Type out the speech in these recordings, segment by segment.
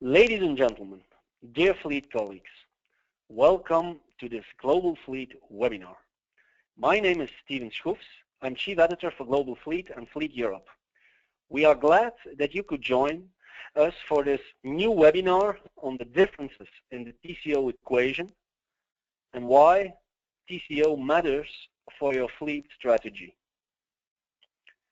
Ladies and gentlemen, dear fleet colleagues, welcome to this Global Fleet webinar. My name is Steven Schroefs. I'm Chief Editor for Global Fleet and Fleet Europe. We are glad that you could join us for this new webinar on the differences in the TCO equation and why TCO matters for your fleet strategy.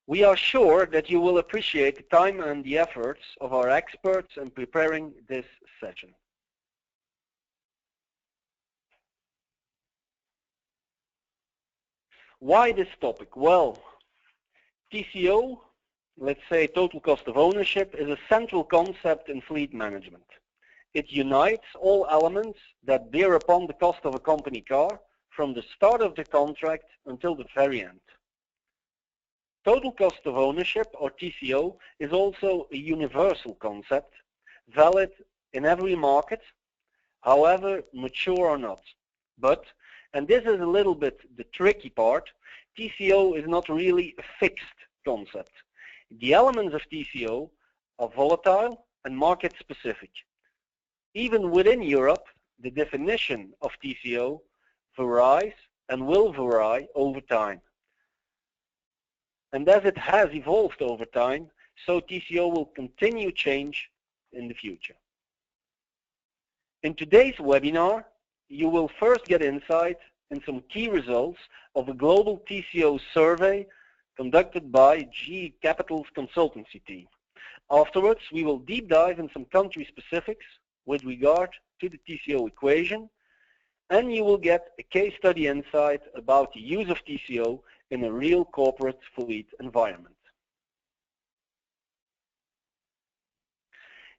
We are sure that you will appreciate the time and the efforts of our experts in preparing this session. Why this topic? Well, TCO, let's say total cost of ownership, is a central concept in fleet management. It unites all elements that bear upon the cost of a company car from the start of the contract until the very end. Total cost of ownership, or TCO, is also a universal concept, valid in every market, however mature or not. But, and this is a little bit the tricky part, TCO is not really a fixed concept. The elements of TCO are volatile and market specific. Even within Europe, the definition of TCO varies and will vary over time. And as it has evolved over time, so TCO will continue change in the future. In today's webinar, you will first get insight in some key results of a global TCO survey conducted by GE Capital's consultancy team. Afterwards, we will deep dive in some country specifics with regard to the TCO equation, and you will get a case study insight about the use of TCO in a real corporate fleet environment.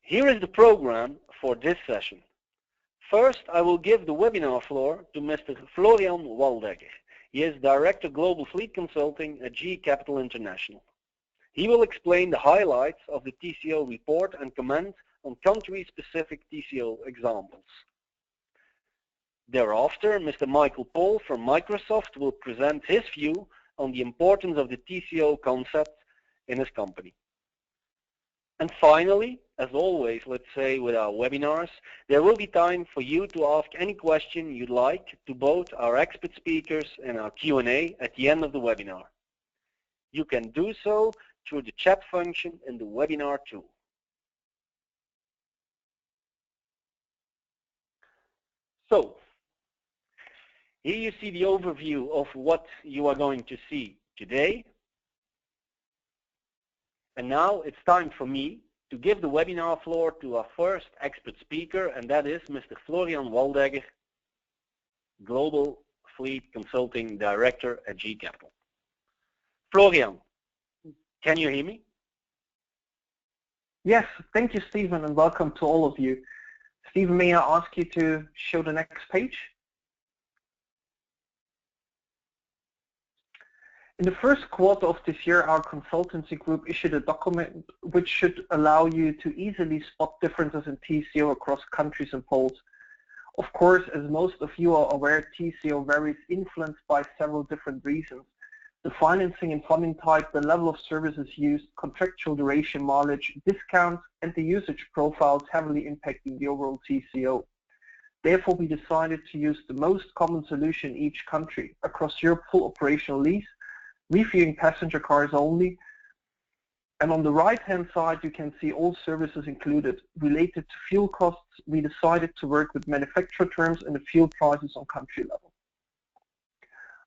Here is the program for this session. First, I will give the webinar floor to Mr. Florian Waldegger. He is Director Global Fleet Consulting at GE Capital International. He will explain the highlights of the TCO report and comment on country-specific TCO examples. Thereafter, Mr. Michael Pohl from Microsoft will present his view on the importance of the TCO concept in his company. And finally, as always, let's say with our webinars, there will be time for you to ask any question you'd like to both our expert speakers and our Q&A at the end of the webinar. You can do so through the chat function in the webinar tool. So, here you see the overview of what you are going to see today. And now it's time for me to give the webinar floor to our first expert speaker, and that is Mr. Florian Waldegger, Global Fleet Consulting Director at GE Capital. Florian, can you hear me? Yes, thank you, Stephen, and welcome to all of you. Stephen, may I ask you to show the next page? In the first quarter of this year, our consultancy group issued a document which should allow you to easily spot differences in TCO across countries and poles. Of course, as most of you are aware, TCO varies influenced by several different reasons. The financing and funding type, the level of services used, contractual duration, mileage, discounts, and the usage profiles heavily impacting the overall TCO. Therefore, we decided to use the most common solution in each country. Across Europe, full operational lease, reviewing passenger cars only, and on the right-hand side you can see all services included. Related to fuel costs, we decided to work with manufacturer terms and the fuel prices on country level.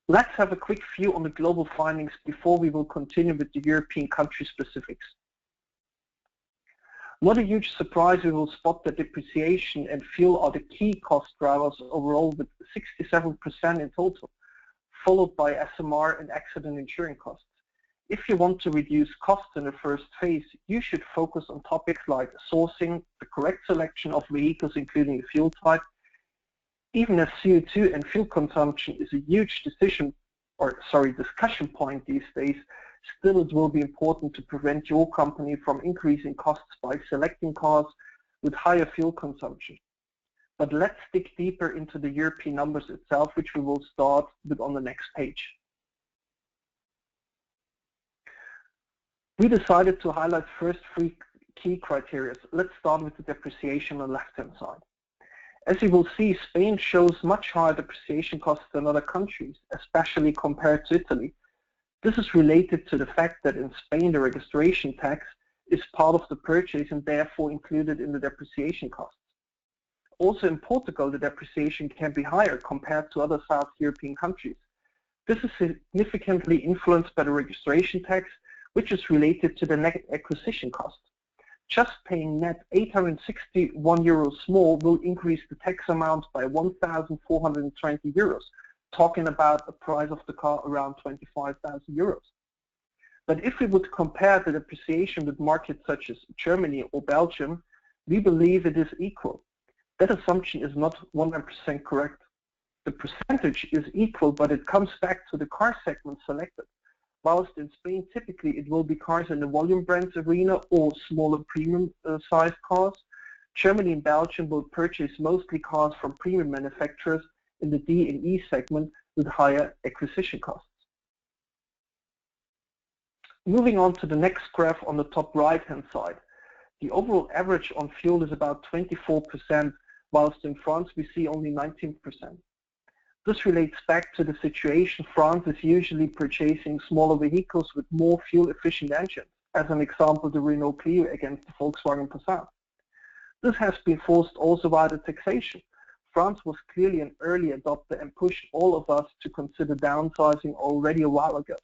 Let's have a quick view on the global findings before we will continue with the European country specifics. Not a huge surprise, we will spot that depreciation and fuel are the key cost drivers overall, with 67% in total, followed by SMR and accident insurance costs. If you want to reduce costs in the first phase, you should focus on topics like sourcing, the correct selection of vehicles including the fuel type. Even as CO2 and fuel consumption is a huge discussion point these days, still it will be important to prevent your company from increasing costs by selecting cars with higher fuel consumption. But let's dig deeper into the European numbers itself, which we will start with on the next page. We decided to highlight first three key criteria. Let's start with the depreciation on the left-hand side. As you will see, Spain shows much higher depreciation costs than other countries, especially compared to Italy. This is related to the fact that in Spain the registration tax is part of the purchase and therefore included in the depreciation costs. Also in Portugal, the depreciation can be higher compared to other South European countries. This is significantly influenced by the registration tax, which is related to the net acquisition cost. Just paying net 861 euros more will increase the tax amount by 1,420 euros, talking about a price of the car around 25,000 euros. But if we would compare the depreciation with markets such as Germany or Belgium, we believe it is equal. That assumption is not 100% correct. The percentage is equal, but it comes back to the car segment selected. Whilst in Spain, typically it will be cars in the volume brands arena or smaller premium sized cars, Germany and Belgium will purchase mostly cars from premium manufacturers in the D and E segment with higher acquisition costs. Moving on to the next graph on the top right-hand side. The overall average on fuel is about 24%, whilst in France we see only 19%. This relates back to the situation France is usually purchasing smaller vehicles with more fuel-efficient engines, as an example the Renault Clio against the Volkswagen Passat. This has been forced also by the taxation. France was clearly an early adopter and pushed all of us to consider downsizing already a while ago.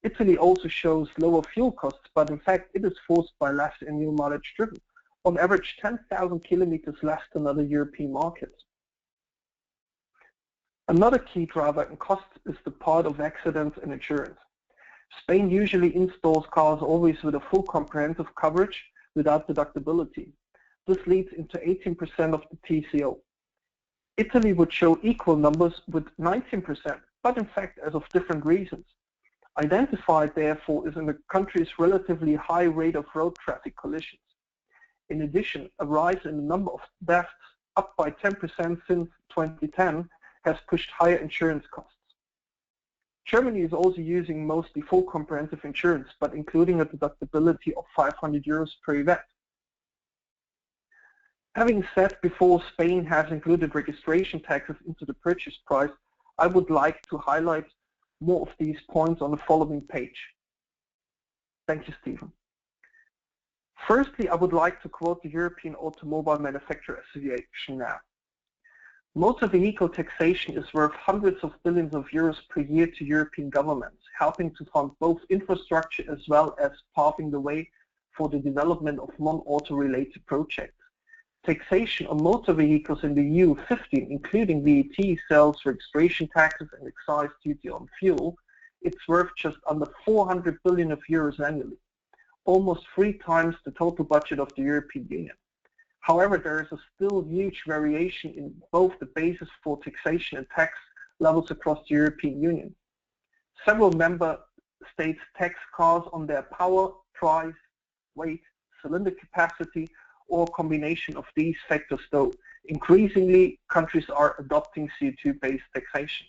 Italy also shows lower fuel costs, but in fact it is forced by less annual mileage driven, on average 10,000 kilometers less than other European markets. Another key driver in cost is the part of accidents and insurance. Spain usually installs cars always with a full comprehensive coverage without deductibility. This leads into 18% of the TCO. Italy would show equal numbers with 19%, but in fact as of different reasons. Identified, therefore, is in the country's relatively high rate of road traffic collisions. In addition, a rise in the number of deaths, up by 10% since 2010, has pushed higher insurance costs. Germany is also using mostly full comprehensive insurance, but including a deductibility of 500 euros per event. Having said before Spain has included registration taxes into the purchase price, I would like to highlight more of these points on the following page. Thank you, Stephen. Firstly, I would like to quote the European Automobile Manufacturer Association now. Motor vehicle taxation is worth hundreds of billions of euros per year to European governments, helping to fund both infrastructure as well as paving the way for the development of non-auto related projects. Taxation on motor vehicles in the EU 15, including VAT, sales, registration taxes and excise duty on fuel, it's worth just under 400 billion of euros annually, almost 3 times the total budget of the European Union. However, there is a still huge variation in both the basis for taxation and tax levels across the European Union. Several member states tax cars on their power, price, weight, cylinder capacity, or a combination of these factors, though increasingly countries are adopting CO2-based taxation.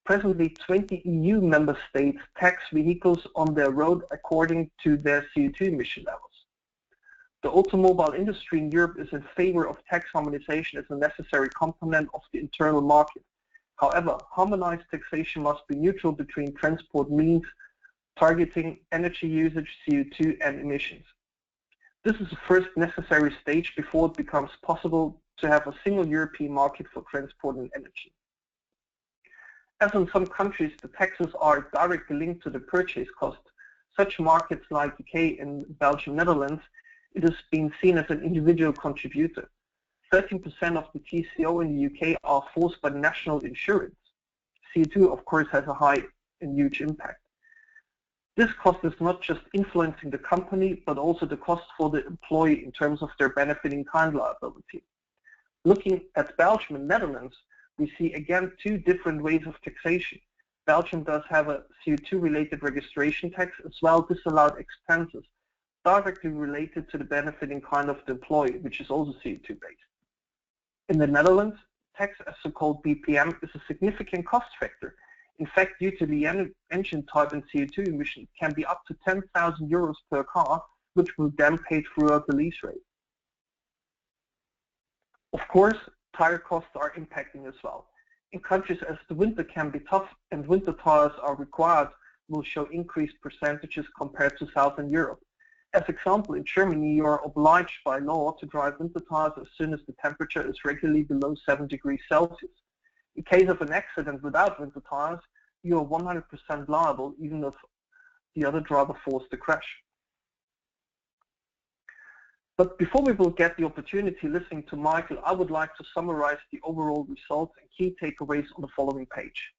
Presently, 20 EU member states tax vehicles on their road according to their CO2 emission levels. The automobile industry in Europe is in favor of tax harmonization as a necessary component of the internal market. However, harmonized taxation must be neutral between transport means, targeting energy usage, CO2 and emissions. This is the first necessary stage before it becomes possible to have a single European market for transport and energy. As in some countries, the taxes are directly linked to the purchase cost. Such markets like UK and Belgium, Netherlands, it is being seen as an individual contributor. 13% of the TCO in the UK are forced by national insurance. CO2, of course, has a high and huge impact. This cost is not just influencing the company, but also the cost for the employee in terms of their benefit in kind liability. Looking at Belgium and Netherlands, we see again 2 different ways of taxation. Belgium does have a CO2-related registration tax as well as disallowed expenses directly related to the benefit in kind of the employee, which is also CO2-based. In the Netherlands, tax as so-called BPM is a significant cost factor. In fact, due to the engine type and CO2 emission, it can be up to 10,000 euros per car, which will then pay throughout the lease rate. Of course, tire costs are impacting as well. In countries as the winter can be tough and winter tires are required, will show increased percentages compared to Southern Europe. As example, in Germany, you are obliged by law to drive winter tires as soon as the temperature is regularly below 7 degrees Celsius. In case of an accident without winter tires, you are 100% liable, even if the other driver forced the crash. But before we will get the opportunity listening to Michael, I would like to summarize the overall results and key takeaways on the following page.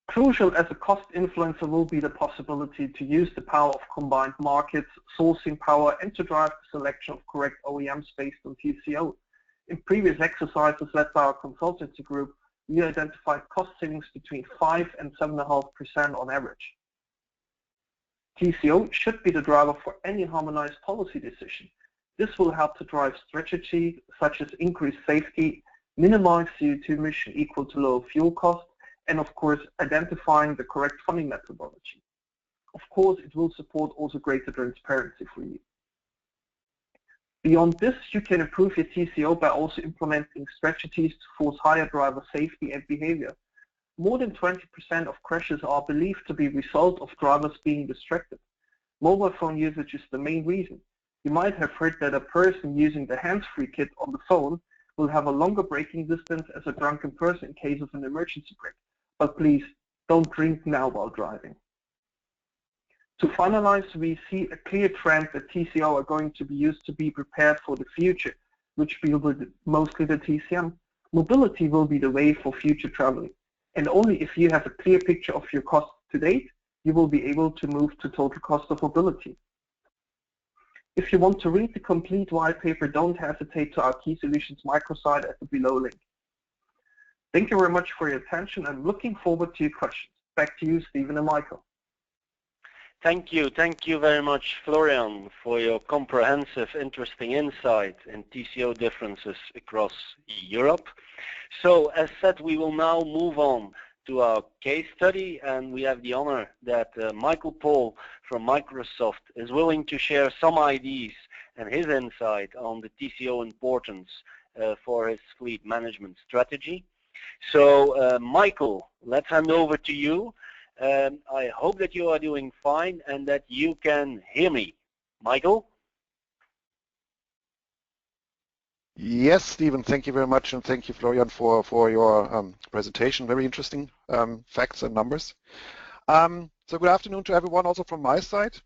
Crucial as a cost influencer will be the possibility to use the power of combined markets, sourcing power, and to drive the selection of correct OEMs based on TCO. In previous exercises led by our consultancy group, we identified cost savings between 5 and 7.5% on average. TCO should be the driver for any harmonized policy decision. This will help to drive strategy such as increased safety, minimize CO2 emission equal to lower fuel costs, and of course identifying the correct funding methodology. Of course, it will support also greater transparency for you. Beyond this, you can improve your TCO by also implementing strategies to force higher driver safety and behavior. More than 20% of crashes are believed to be a result of drivers being distracted. Mobile phone usage is the main reason. You might have heard that a person using the hands-free kit on the phone will have a longer braking distance as a drunken person in case of an emergency brake. But please, don't drink now while driving. To finalize, we see a clear trend that TCO are going to be used to be prepared for the future, which will be mostly the TCM. Mobility will be the way for future traveling. And only if you have a clear picture of your costs to date, you will be able to move to total cost of mobility. If you want to read the complete white paper, don't hesitate to our Key Solutions microsite at the below link. Thank you very much for your attention. I'm looking forward to your questions. Back to you, Stephen and Michael. Thank you very much, Florian, for your comprehensive, interesting insight in TCO differences across Europe. So, as said, we will now move on to our case study, and we have the honor that Michael Pohl from Microsoft is willing to share some ideas and his insight on the TCO importance for his fleet management strategy. So, Michael, let's hand over to you. I hope that you are doing fine and that you can hear me. Michael? Yes, Stephen, thank you very much, and thank you, Florian, for your presentation. Very interesting facts and numbers. So good afternoon to everyone also from my side.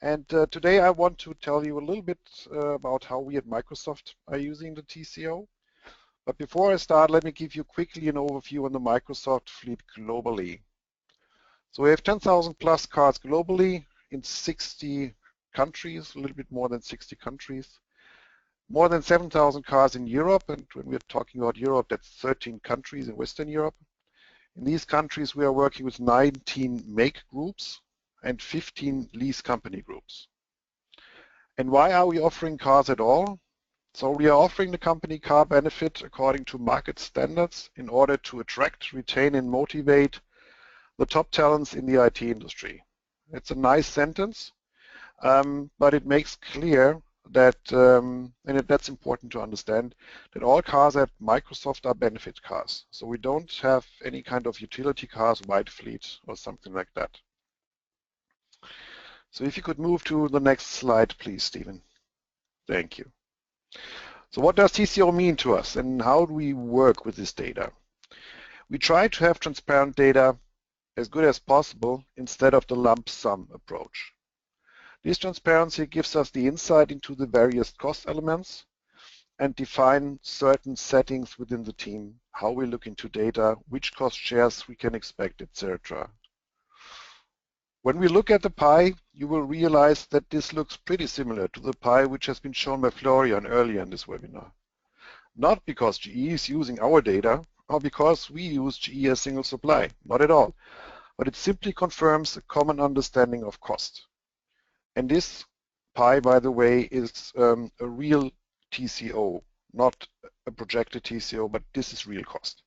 And today I want to tell you a little bit about how we at Microsoft are using the TCO. But before I start, let me give you quickly an overview on the Microsoft fleet globally. So we have 10,000 plus cars globally in 60 countries, a little bit more than 60 countries. More than 7,000 cars in Europe, and when we're talking about Europe, that's 13 countries in Western Europe. In these countries, we are working with 19 make groups and 15 lease company groups. And why are we offering cars at all? So we are offering the company car benefit according to market standards in order to attract, retain, and motivate the top talents in the IT industry. It's a nice sentence, but it makes clear that, and that's important to understand, that all cars at Microsoft are benefit cars. So we don't have any kind of utility cars, white fleet, or something like that. So if you could move to the next slide, please, Stephen. Thank you. So what does TCO mean to us, and how do we work with this data? We try to have transparent data as good as possible instead of the lump sum approach. This transparency gives us the insight into the various cost elements and define certain settings within the team, how we look into data, which cost shares we can expect, etc. When we look at the pie, you will realize that this looks pretty similar to the pie which has been shown by Florian earlier in this webinar. Not because GE is using our data or because we use GE as single supply, not at all, but it simply confirms a common understanding of cost. And this pie, by the way, is a real TCO, not a projected TCO, but this is real cost.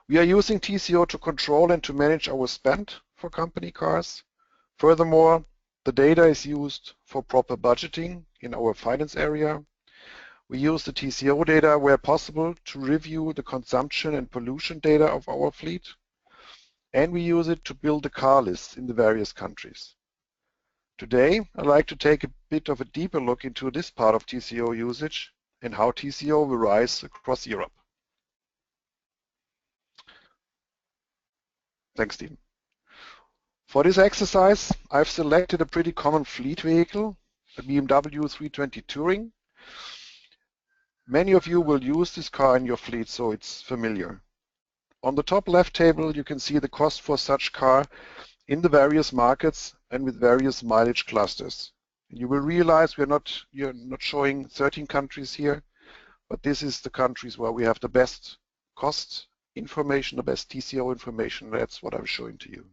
We are using TCO to control and to manage our spend for company cars. Furthermore, the data is used for proper budgeting in our finance area. We use the TCO data where possible to review the consumption and pollution data of our fleet, and we use it to build the car lists in the various countries. Today, I'd like to take a bit of a deeper look into this part of TCO usage and how TCO varies across Europe. Thanks, Stephen. For this exercise, I've selected a pretty common fleet vehicle, a BMW 320 Touring. Many of you will use this car in your fleet, so it's familiar. On the top left table, you can see the cost for such car in the various markets and with various mileage clusters. You will realize you're not showing 13 countries here, but this is the countries where we have the best cost information, the best TCO information. That's what I'm showing to you.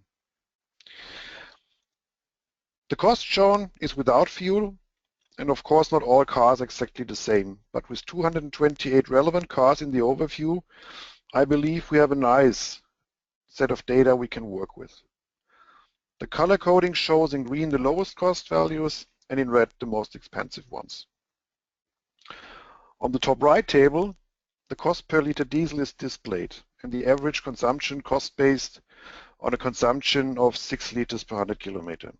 The cost shown is without fuel, and of course not all cars are exactly the same, but with 228 relevant cars in the overview, I believe we have a nice set of data we can work with. The color coding shows in green the lowest cost values and in red the most expensive ones. On the top right table, the cost per liter diesel is displayed and the average consumption cost based on a consumption of 6 liters per 100 kilometer.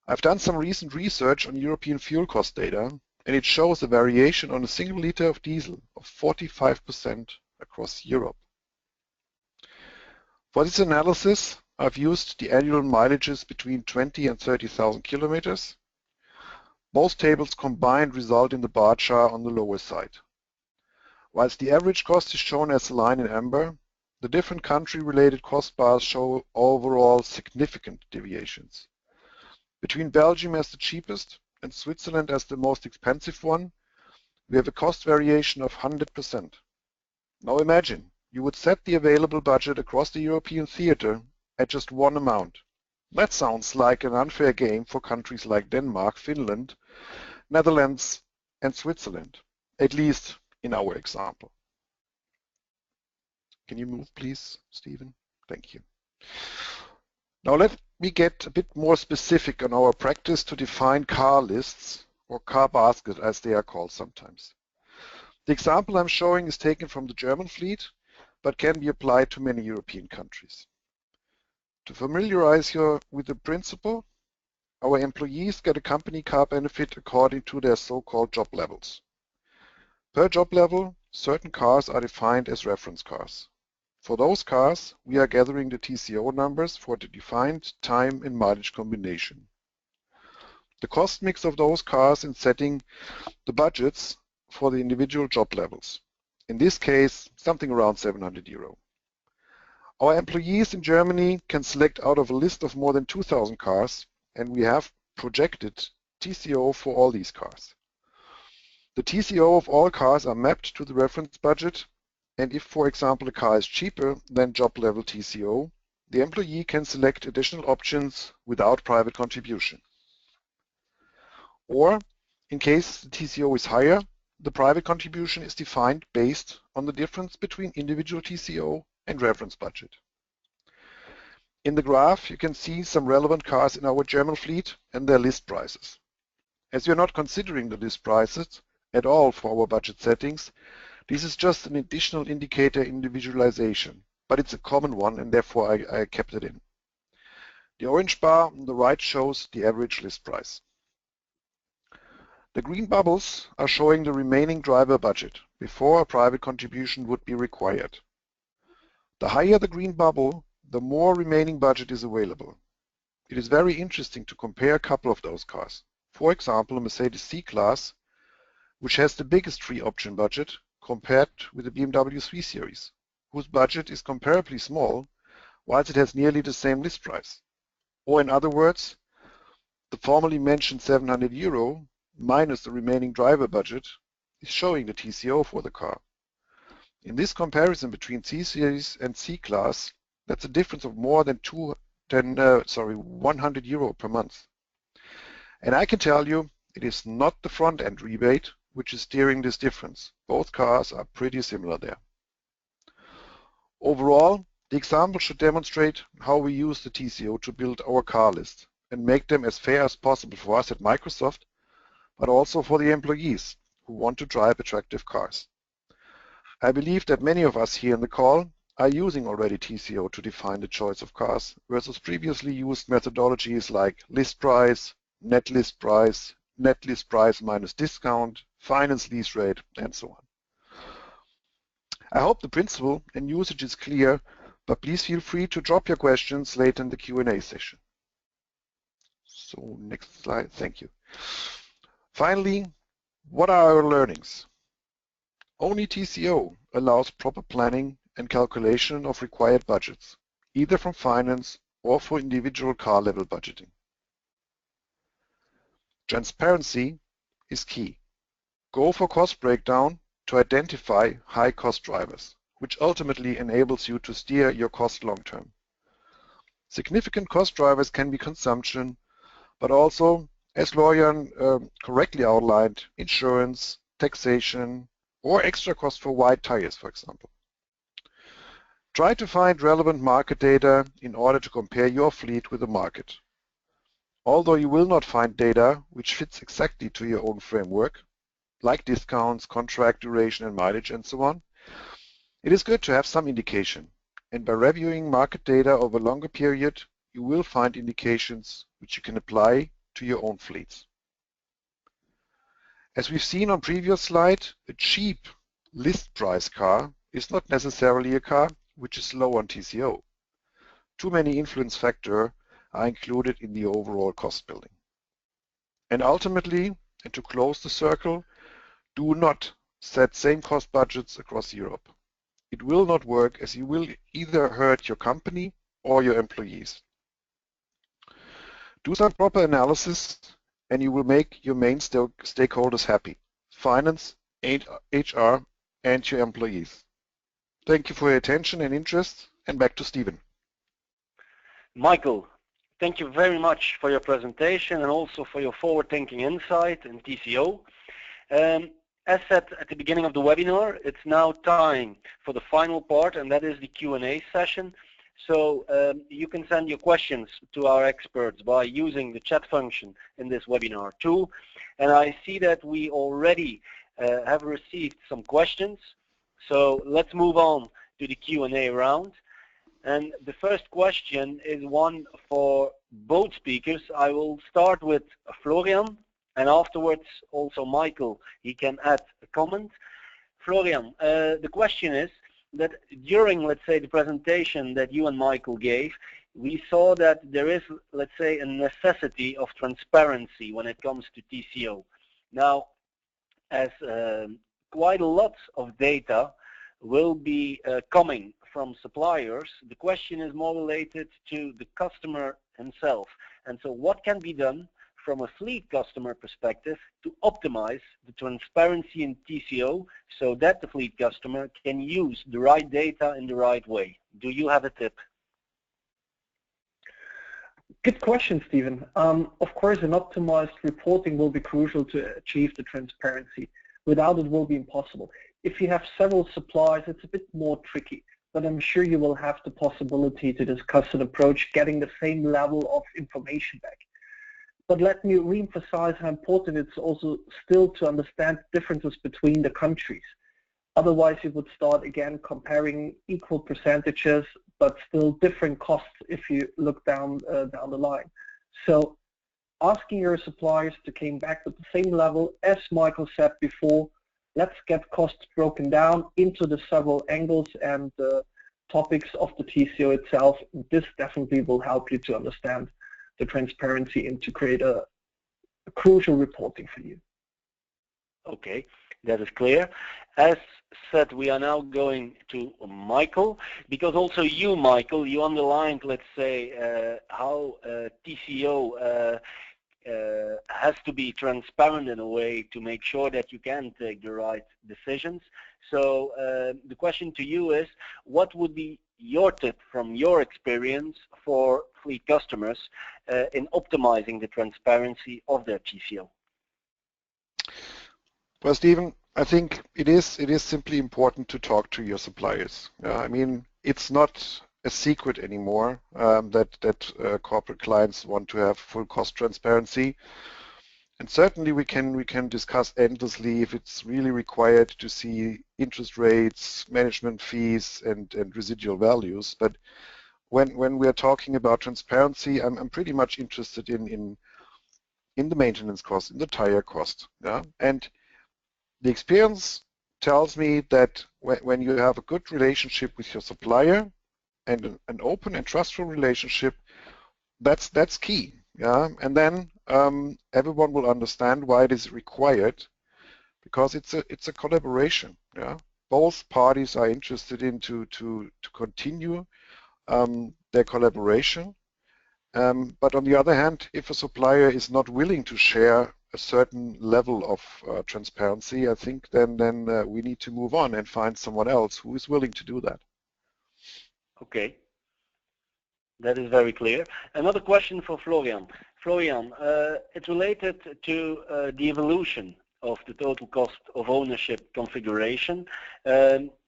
I've done some recent research on European fuel cost data, and it shows a variation on a single liter of diesel of 45% across Europe. For this analysis, I've used the annual mileages between 20 and 30,000 kilometers. Both tables combined result in the bar chart on the lower side. Whilst the average cost is shown as a line in amber, the different country-related cost bars show overall significant deviations. Between Belgium as the cheapest and Switzerland as the most expensive one, we have a cost variation of 100%. Now imagine, you would set the available budget across the European theater at just one amount. That sounds like an unfair game for countries like Denmark, Finland, Netherlands, and Switzerland, at least in our example. Can you move, please, Stephen? Thank you. Now let me get a bit more specific on our practice to define car lists, or car basket as they are called sometimes. The example I'm showing is taken from the German fleet, but can be applied to many European countries. To familiarize you with the principle, our employees get a company car benefit according to their so-called job levels. Per job level, certain cars are defined as reference cars. For those cars, we are gathering the TCO numbers for the defined time and mileage combination. The cost mix of those cars in setting the budgets for the individual job levels. In this case, something around 700 euro. Our employees in Germany can select out of a list of more than 2,000 cars, and we have projected TCO for all these cars. The TCO of all cars are mapped to the reference budget, and if, for example, a car is cheaper than job level TCO, the employee can select additional options without private contribution. Or, in case the TCO is higher, the private contribution is defined based on the difference between individual TCO and reference budget. In the graph, you can see some relevant cars in our German fleet and their list prices. As we are not considering the list prices at all for our budget settings, this is just an additional indicator individualization, but it's a common one and therefore I kept it in. The orange bar on the right shows the average list price. The green bubbles are showing the remaining driver budget before a private contribution would be required. The higher the green bubble, the more remaining budget is available. It is very interesting to compare a couple of those cars. For example, a Mercedes C-Class, which has the biggest free option budget, compared with the BMW 3 Series, whose budget is comparably small, whilst it has nearly the same list price. Or in other words, the formerly mentioned 700 euro minus the remaining driver budget is showing the TCO for the car. In this comparison between C Series and C-Class, that's a difference of more than 100 euro per month. And I can tell you, it is not the front-end rebate which is steering this difference. Both cars are pretty similar there. Overall, The example should demonstrate how we use the TCO to build our car list and make them as fair as possible for us at Microsoft, but also for the employees who want to drive attractive cars. I believe that many of us here in the call are using already TCO to define the choice of cars versus previously used methodologies like list price, net list price minus discount, finance lease rate, and so on. I hope the principle and usage is clear, but please feel free to drop your questions later in the Q&A session. So next slide, thank you. Finally, what are our learnings? Only TCO allows proper planning and calculation of required budgets, either from finance or for individual car level budgeting. Transparency is key. Go for cost breakdown to identify high cost drivers, which ultimately enables you to steer your cost long term. Significant cost drivers can be consumption, but also, as Florian correctly outlined, insurance, taxation, or extra cost for wide tires, for example. Try to find relevant market data in order to compare your fleet with the market. Although you will not find data which fits exactly to your own framework, like discounts, contract duration and mileage and so on, it is good to have some indication. And by reviewing market data over a longer period, you will find indications which you can apply to your own fleets. As we've seen on previous slide, a cheap list price car is not necessarily a car which is low on TCO. Too many influence factors are included in the overall cost building. And ultimately, and to close the circle, do not set same cost budgets across Europe. It will not work, as you will either hurt your company or your employees. Do some proper analysis and you will make your main stakeholders happy: finance, HR, and your employees. Thank you for your attention and interest, and back to Stephen. Michael, thank you very much for your presentation and also for your forward-thinking insight in TCO. As said at the beginning of the webinar, it's now time for the final part, and that is the Q&A session. So you can send your questions to our experts by using the chat function in this webinar tool. And I see that we already have received some questions. So let's move on to the Q&A round. And the first question is one for both speakers. I will start with Florian, and afterwards also Michael, he can add a comment. Florian, the question is that during, let's say, the presentation that you and Michael gave, we saw that there is, let's say, a necessity of transparency when it comes to TCO. Now, as quite a lot of data will be coming from suppliers, the question is more related to the customer himself. And so what can be done from a fleet customer perspective to optimize the transparency in TCO so that the fleet customer can use the right data in the right way? Do you have a tip? Good question, Stephen. Of course, an optimized reporting will be crucial to achieve the transparency. Without it, will be impossible. If you have several suppliers, it's a bit more tricky, but I'm sure you will have the possibility to discuss an approach getting the same level of information back. But let me re-emphasize how important it's also still to understand differences between the countries. Otherwise, you would start again comparing equal percentages, but still different costs if you look down the line. So asking your suppliers to come back with the same level, as Michael said before, let's get costs broken down into the several angles and topics of the TCO itself. This definitely will help you to understand the transparency and to create a crucial reporting for you. Okay, that is clear. As said, we are now going to Michael, because also you, Michael, you underlined, let's say, how TCO has to be transparent in a way to make sure that you can take the right decisions. So the question to you is, what would be your tip from your experience for fleet customers in optimizing the transparency of their TCO? Well, Stephen, I think it is simply important to talk to your suppliers. I mean, it's not a secret anymore that corporate clients want to have full cost transparency. And certainly we can discuss endlessly if it's really required to see interest rates, management fees, and residual values. But when we are talking about transparency, I'm pretty much interested in the maintenance cost, in the tire cost. Yeah? And the experience tells me that when you have a good relationship with your supplier and an open and trustful relationship, that's key. Yeah, and then everyone will understand why it is required, because it's a collaboration. Yeah, both parties are interested in to continue their collaboration. But on the other hand, if a supplier is not willing to share a certain level of transparency, I think then we need to move on and find someone else who is willing to do that. Okay. That is very clear. Another question for Florian. Florian, it's related to the evolution of the total cost of ownership configuration.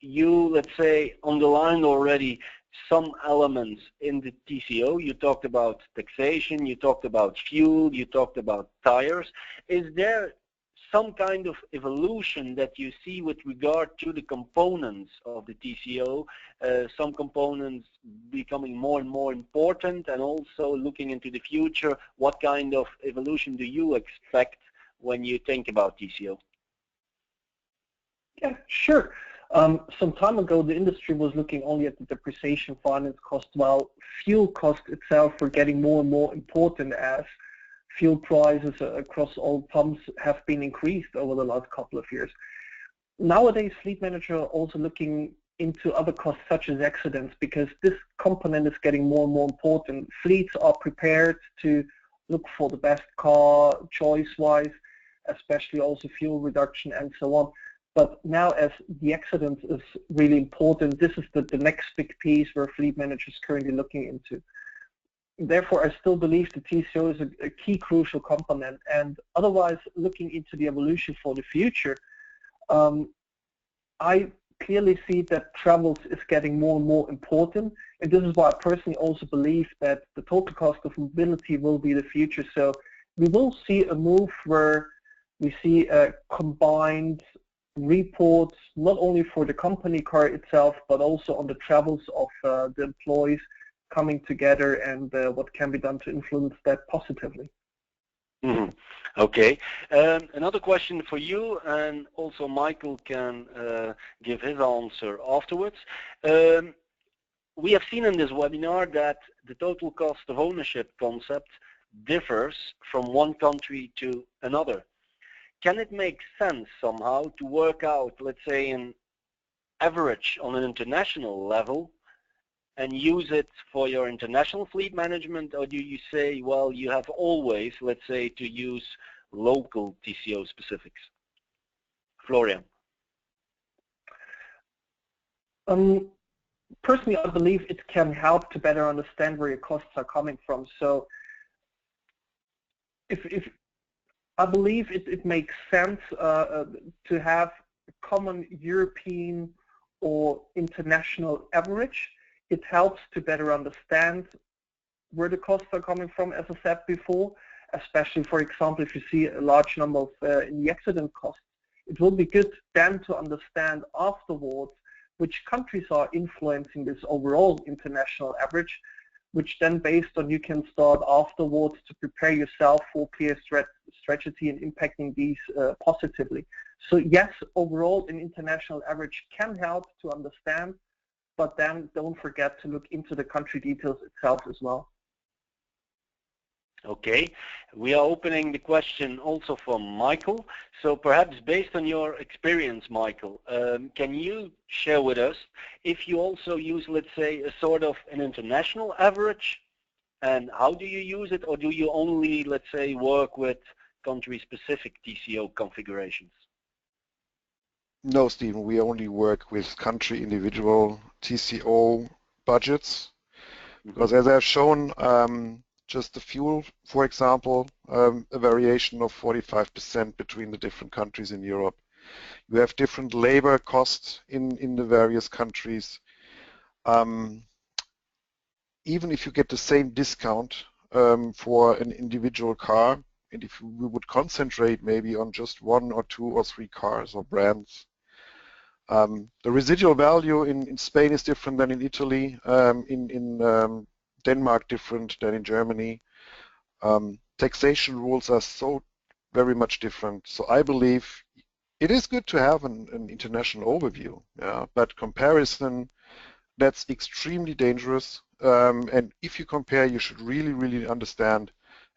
You, let's say, underlined already some elements in the TCO. You talked about taxation, you talked about fuel, you talked about tires. Is there some kind of evolution that you see with regard to the components of the TCO, some components becoming more and more important, and also looking into the future, what kind of evolution do you expect when you think about TCO? Yeah, sure. Some time ago, the industry was looking only at the depreciation finance cost, while fuel costs itself were getting more and more important as fuel prices across all pumps have been increased over the last couple of years. Nowadays, fleet managers are also looking into other costs such as accidents, because this component is getting more and more important. Fleets are prepared to look for the best car choice-wise, especially also fuel reduction and so on. But now, as the accident is really important, this is the next big piece where fleet managers are currently looking into. Therefore, I still believe the TCO is a key crucial component. And otherwise, looking into the evolution for the future, I clearly see that travels is getting more and more important. And this is why I personally also believe that the total cost of mobility will be the future. So we will see a move where we see combined reports, not only for the company car itself, but also on the travels of the employees coming together, and what can be done to influence that positively. Mm-hmm. Okay. Another question for you, and also Michael can give his answer afterwards. We have seen in this webinar that the total cost of ownership concept differs from one country to another. Can it make sense somehow to work out, let's say, an average on an international level and use it for your international fleet management, or do you say, well, you have always, let's say, to use local TCO specifics? Florian. Personally, I believe it can help to better understand where your costs are coming from. So if I believe it makes sense to have a common European or international average. It helps to better understand where the costs are coming from, as I said before, especially, for example, if you see a large number of in the accident costs. It will be good then to understand afterwards which countries are influencing this overall international average, which then based on you can start afterwards to prepare yourself for clear strategy and impacting these positively. So yes, overall an international average can help to understand, but then don't forget to look into the country details itself as well. Okay, we are opening the question also for Michael. So perhaps based on your experience, Michael, can you share with us if you also use, let's say, a sort of an international average, and how do you use it, or do you only, let's say, work with country-specific TCO configurations? No, Stephen, we only work with country individual TCO budgets, because as I've shown, just the fuel, for example, a variation of 45% between the different countries in Europe. You have different labor costs in the various countries. even if you get the same discount for an individual car, and if we would concentrate maybe on just 1 or 2 or 3 cars or brands, the residual value in Spain is different than in Italy, in Denmark different than in Germany. Taxation rules are so very much different. So I believe it is good to have an international overview, but comparison, that's extremely dangerous. And if you compare, you should really, really understand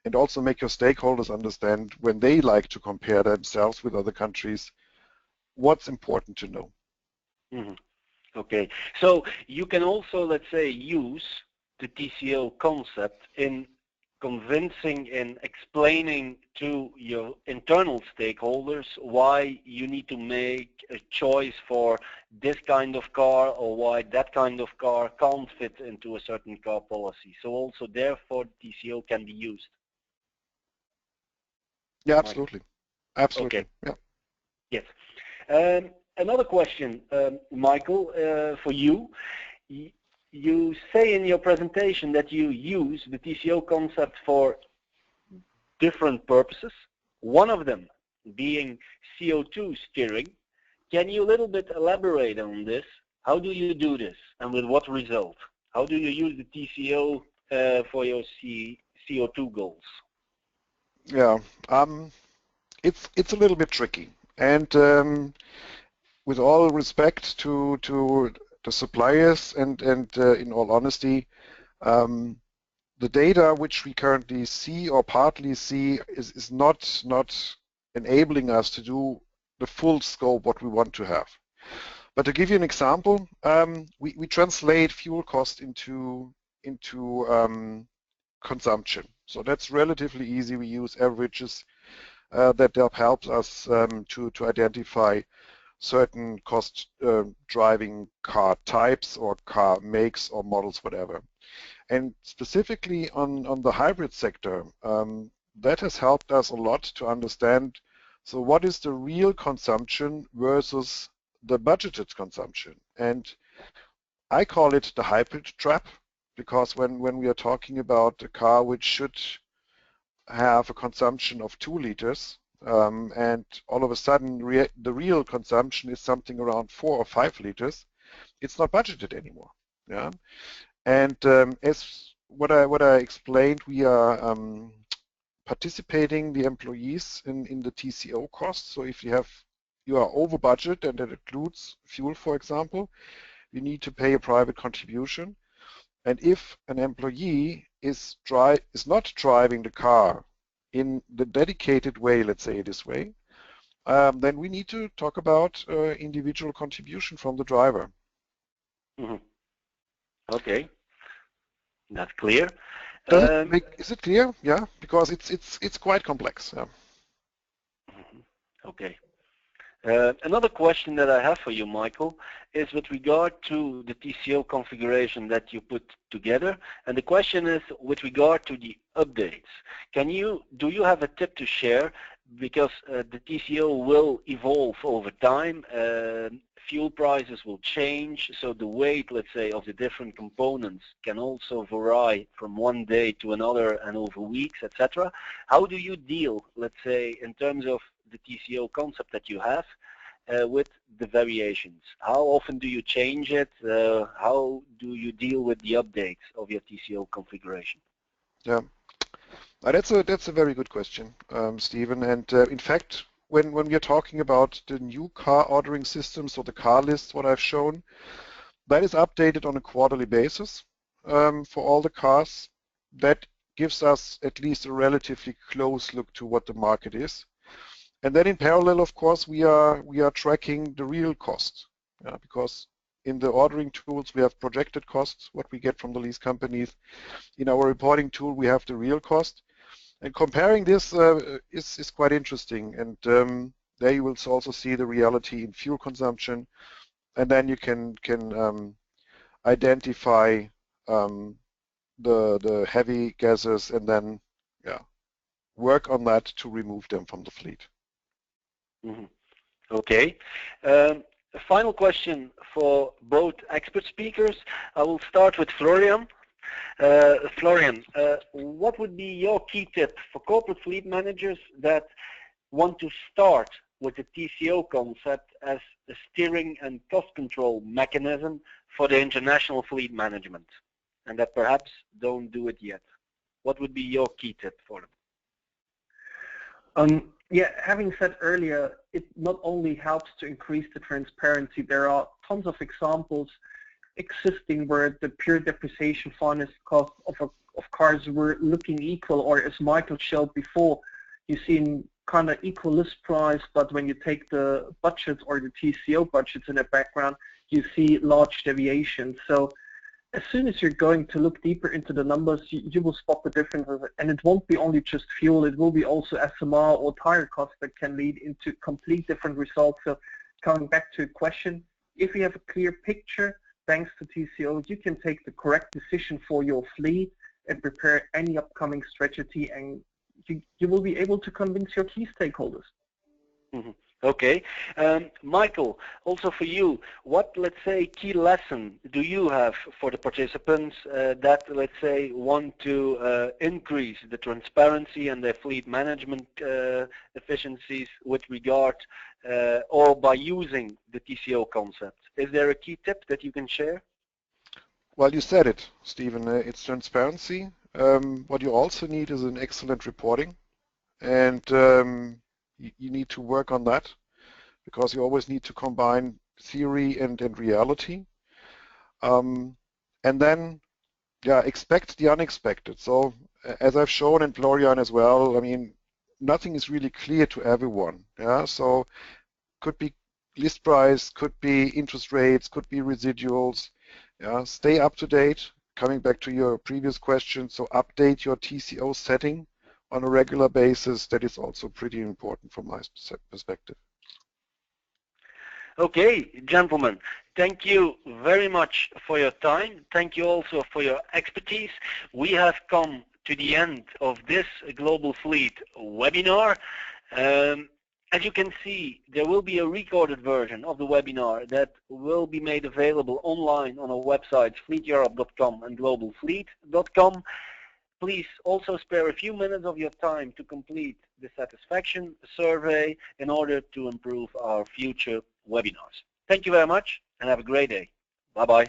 and also make your stakeholders understand when they like to compare themselves with other countries, what's important to know. Mm-hmm. Okay, so you can also, let's say, use the TCO concept in convincing and explaining to your internal stakeholders why you need to make a choice for this kind of car or why that kind of car can't fit into a certain car policy. So also therefore TCO can be used. Yeah, absolutely. Absolutely. Okay. Yeah. Yes. Another question, Michael, for you. You say in your presentation that you use the TCO concept for different purposes, one of them being CO2 steering. Can you a little bit elaborate on this? How do you do this and with what result? How do you use the TCO for your CO2 goals? Yeah, it's a little bit tricky, and with all respect to the suppliers and in all honesty, the data which we currently see or partly see is not enabling us to do the full scope what we want to have. But to give you an example, we translate fuel cost into consumption. So that's relatively easy. We use averages that helps us to identify certain cost driving car types or car makes or models, whatever. And specifically on the hybrid sector, that has helped us a lot to understand, so what is the real consumption versus the budgeted consumption? And I call it the hybrid trap, because when we are talking about a car which should have a consumption of 2 liters, and all of a sudden the real consumption is something around 4 or 5 liters, it's not budgeted anymore. Yeah, and as what I explained, we are participating the employees in the TCO costs. So if you are over budget, and that includes fuel, for example, you need to pay a private contribution. And if an employee is not driving the car in the dedicated way, let's say it this way, then we need to talk about individual contribution from the driver. Mm-hmm. Okay, that's clear. Is it clear? Yeah, because it's quite complex. Yeah. Okay. Another question that I have for you, Michael, is with regard to the TCO configuration that you put together, and the question is with regard to the updates. Do you have a tip to share? Because the TCO will evolve over time. Fuel prices will change, so the weight, let's say, of the different components can also vary from one day to another and over weeks, etc. How do you deal, let's say, in terms of the TCO concept that you have with the variations? How often do you change it? How do you deal with the updates of your TCO configuration? Yeah, that's a very good question, Stephen. And in fact, when we are talking about the new car ordering system, so the car list, what I've shown, that is updated on a quarterly basis for all the cars. That gives us at least a relatively close look to what the market is. And then in parallel, of course, we are tracking the real cost, because in the ordering tools we have projected costs, what we get from the lease companies. In our reporting tool we have the real cost. And comparing this is quite interesting, and there you will also see the reality in fuel consumption, and then you can identify the heavy gases, and then work on that to remove them from the fleet. Mm-hmm. Okay. A final question for both expert speakers. I will start with Florian. Florian, what would be your key tip for corporate fleet managers that want to start with the TCO concept as a steering and cost control mechanism for the international fleet management, and that perhaps don't do it yet? What would be your key tip for them? Yeah, having said earlier, it not only helps to increase the transparency, there are tons of examples existing where the pure depreciation finance cost of cars were looking equal, or as Michael showed before, you see kind of equal list price, but when you take the budget or the TCO budgets in the background, you see large deviations. So as soon as you're going to look deeper into the numbers, you will spot the differences, and it won't be only just fuel, it will be also SMR or tire costs that can lead into complete different results. So coming back to a question, if you have a clear picture, thanks to TCO, you can take the correct decision for your fleet and prepare any upcoming strategy, and you will be able to convince your key stakeholders. Mm-hmm. Okay. Michael, also for you, what, let's say, key lesson do you have for the participants that, let's say, want to increase the transparency and their fleet management efficiencies with regard or by using the TCO concept? Is there a key tip that you can share? Well, you said it, Stephen. It's transparency. What you also need is an excellent reporting, and you need to work on that, because you always need to combine theory and reality. And then, yeah, expect the unexpected. So as I've shown, and Florian as well, I mean, nothing is really clear to everyone. Yeah, so could be list price, could be interest rates, could be residuals. Yeah, stay up to date. Coming back to your previous question, so update your TCO setting on a regular basis. That is also pretty important from my perspective. Okay, gentlemen, thank you very much for your time. Thank you also for your expertise. We have come to the end of this Global Fleet webinar. As you can see, there will be a recorded version of the webinar that will be made available online on our websites, fleeteurope.com and globalfleet.com. Please also spare a few minutes of your time to complete the satisfaction survey in order to improve our future webinars. Thank you very much and have a great day. Bye-bye.